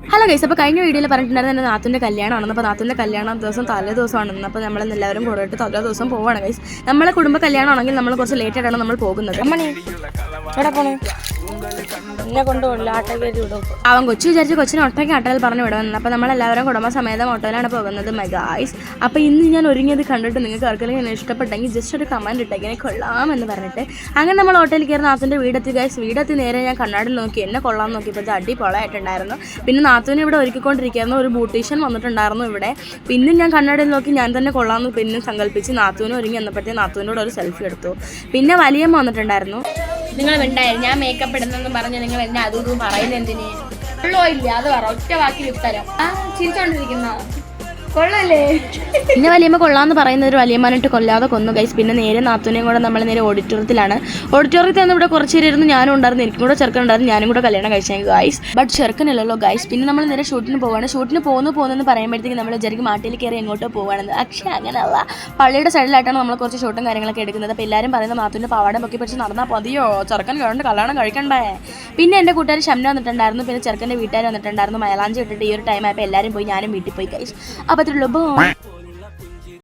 Hello guys, അപ്പോൾ കഴിഞ്ഞ വീഡിയോയിൽ പറഞ്ഞിട്ടുണ്ടായിരുന്നു എൻ്റെ നാത്തൂൻ്റെ കല്യാണമാണെന്ന്. അപ്പോൾ നാത്തൂൻ്റെ കല്യാണം ദിവസം തലേ ദിവസമാണെന്ന്. അപ്പോൾ നമ്മളെല്ലാവരും കൂടിയിട്ട് തലേ ദിവസം പോവുകയാണ് ഗൈസ്. നമ്മളെ കുടുംബ കല്യാണമാണെങ്കിൽ നമ്മൾ കുറച്ച് ലേറ്റ് ആയിട്ടാണ് നമ്മൾ പോകുന്നത്. എന്നെ കൊണ്ടുപോകില്ല, ആട്ട കയറ്റി വിടും. അവൻ കൊച്ചു വിചാരിച്ച് കൊച്ചിനെ ഒട്ടയ്ക്ക് ആട്ടയിൽ പറഞ്ഞു വിടുമെന്ന്. അപ്പോൾ നമ്മളെല്ലാവരും കുടുംബസമേതം ഓട്ടോയിലാണ് പോകുന്നത് ഗൈസ്. അപ്പോൾ ഇന്ന് ഞാൻ ഒരുങ്ങിയത് കണ്ടിട്ട് നിങ്ങൾക്ക് ആർക്കെങ്കിലും എന്നെ ഇഷ്ടപ്പെട്ടെങ്കിൽ ജസ്റ്റ് ഒരു കമൻറ്റ് ഇട്ടേക്കിനെ കൊള്ളാമെന്ന് പറഞ്ഞിട്ട് അങ്ങനെ നമ്മൾ ഓട്ടോയിൽ കയറി നാത്തൂൻ്റെ വീടെത്തി ഗൈസ്. വീടെത്തി നേരെ ഞാൻ കണ്ണാടിൽ നോക്കി എന്നെ കൊള്ളാമെന്ന് നോക്കിയപ്പോൾ അടിപൊളിയായിട്ടുണ്ടായിരുന്നു. പിന്നെ നാത്തൂനെ ഇവിടെ ഒരുക്കിക്കൊണ്ടിരിക്കുന്ന ഒരു ബ്യൂട്ടീഷ്യൻ വന്നിട്ടുണ്ടായിരുന്നു ഇവിടെ. പിന്നെ ഞാൻ കണ്ണാടിയിൽ നോക്കി ഞാൻ തന്നെ കൊള്ളാമെന്ന് പിന്നെ സങ്കല്പിച്ച് നാത്തൂനെ ഒരുങ്ങി വന്നപ്പോഴത്തേക്ക് നാത്തൂനോട് ഒരു സെൽഫി എടുത്തു. പിന്നെ വലിയമ്മ വന്നിട്ടുണ്ടായിരുന്നു. നിങ്ങൾ ഉണ്ടായിരുന്നു ഞാൻ മേക്കപ്പ് ഇടുന്നെന്ന് പറഞ്ഞ് നിങ്ങൾ എന്നെ അതും പറയുന്നത് എന്തിന്? ഉള്ളോ ഇല്ല അത് പറ, ഒറ്റ വാക്കിൽ ഉത്തരം. ചിരിച്ചോണ്ടിരിക്കുന്ന കൊള്ളല്ലേ? പിന്നെ വലിയമ്മ കൊള്ളാമെന്ന് പറയുന്ന ഒരു വലിയമ്മനിട്ട് കൊല്ലാതെ കൊന്നു ഗൈസ്. പിന്നെ നേരെ നാത്തൂനെയും കൂടെ നമ്മൾ നേരെ ഓഡിറ്റോറിയത്തിലാണ്. ഓഡിറ്റോറിയത്തിൽ നിന്ന് ഇവിടെ കുറച്ച് ഇരുന്ന് ഞാനും ഉണ്ടായിരുന്നു, എനിക്കും കൂടെ ചെറുക്കനുണ്ടായിരുന്നു, ഞാനും കൂടെ കല്യാണം കഴിച്ചേക്ക് ഗൈസ്. ബട്ട് ചെറുക്കനല്ലല്ലോ ഗൈസ്. പിന്നെ നമ്മൾ നേരെ ഷൂട്ടിന് പോവുകയാണ്. ഷൂട്ടിന് പോകുന്നെന്ന് പറയുമ്പോഴത്തേക്ക് നമ്മൾ വിചാരിക്കും മാട്ടിൽ കയറി എങ്ങോട്ടോ പോവുകയാണെന്ന്. പക്ഷേ അങ്ങനെയല്ല, പള്ളിയുടെ സൈഡിലായിട്ടാണ് നമ്മൾ കുറച്ച് ഷൂട്ടും കാര്യങ്ങളൊക്കെ എടുക്കുന്നത്. അപ്പോൾ എല്ലാവരും പറയുന്നത് നാത്തൂൻ്റെ പാവാട പൊക്കി പിടിച്ച് നടന്നാൽ മതിയോ, ചെറുക്കൻ കണ്ട് കല്യാണം കഴിക്കണ്ടേ. പിന്നെ എൻ്റെ കൂട്ടുകാർ ഷംന വന്നിട്ടുണ്ടായിരുന്നു, പിന്നെ ചെറുക്കൻ്റെ വീട്ടുകാർ വന്നിട്ടുണ്ടായിരുന്നു. മൈലാഞ്ചി ഇട്ടിട്ട് ഈ ഒരു ടൈം ആയപ്പോൾ എല്ലാവരും പോയി, ഞാനും വീട്ടിൽ പോയി ഗൈസ്. അപ്പോൾ അത്രയുള്ളൂ.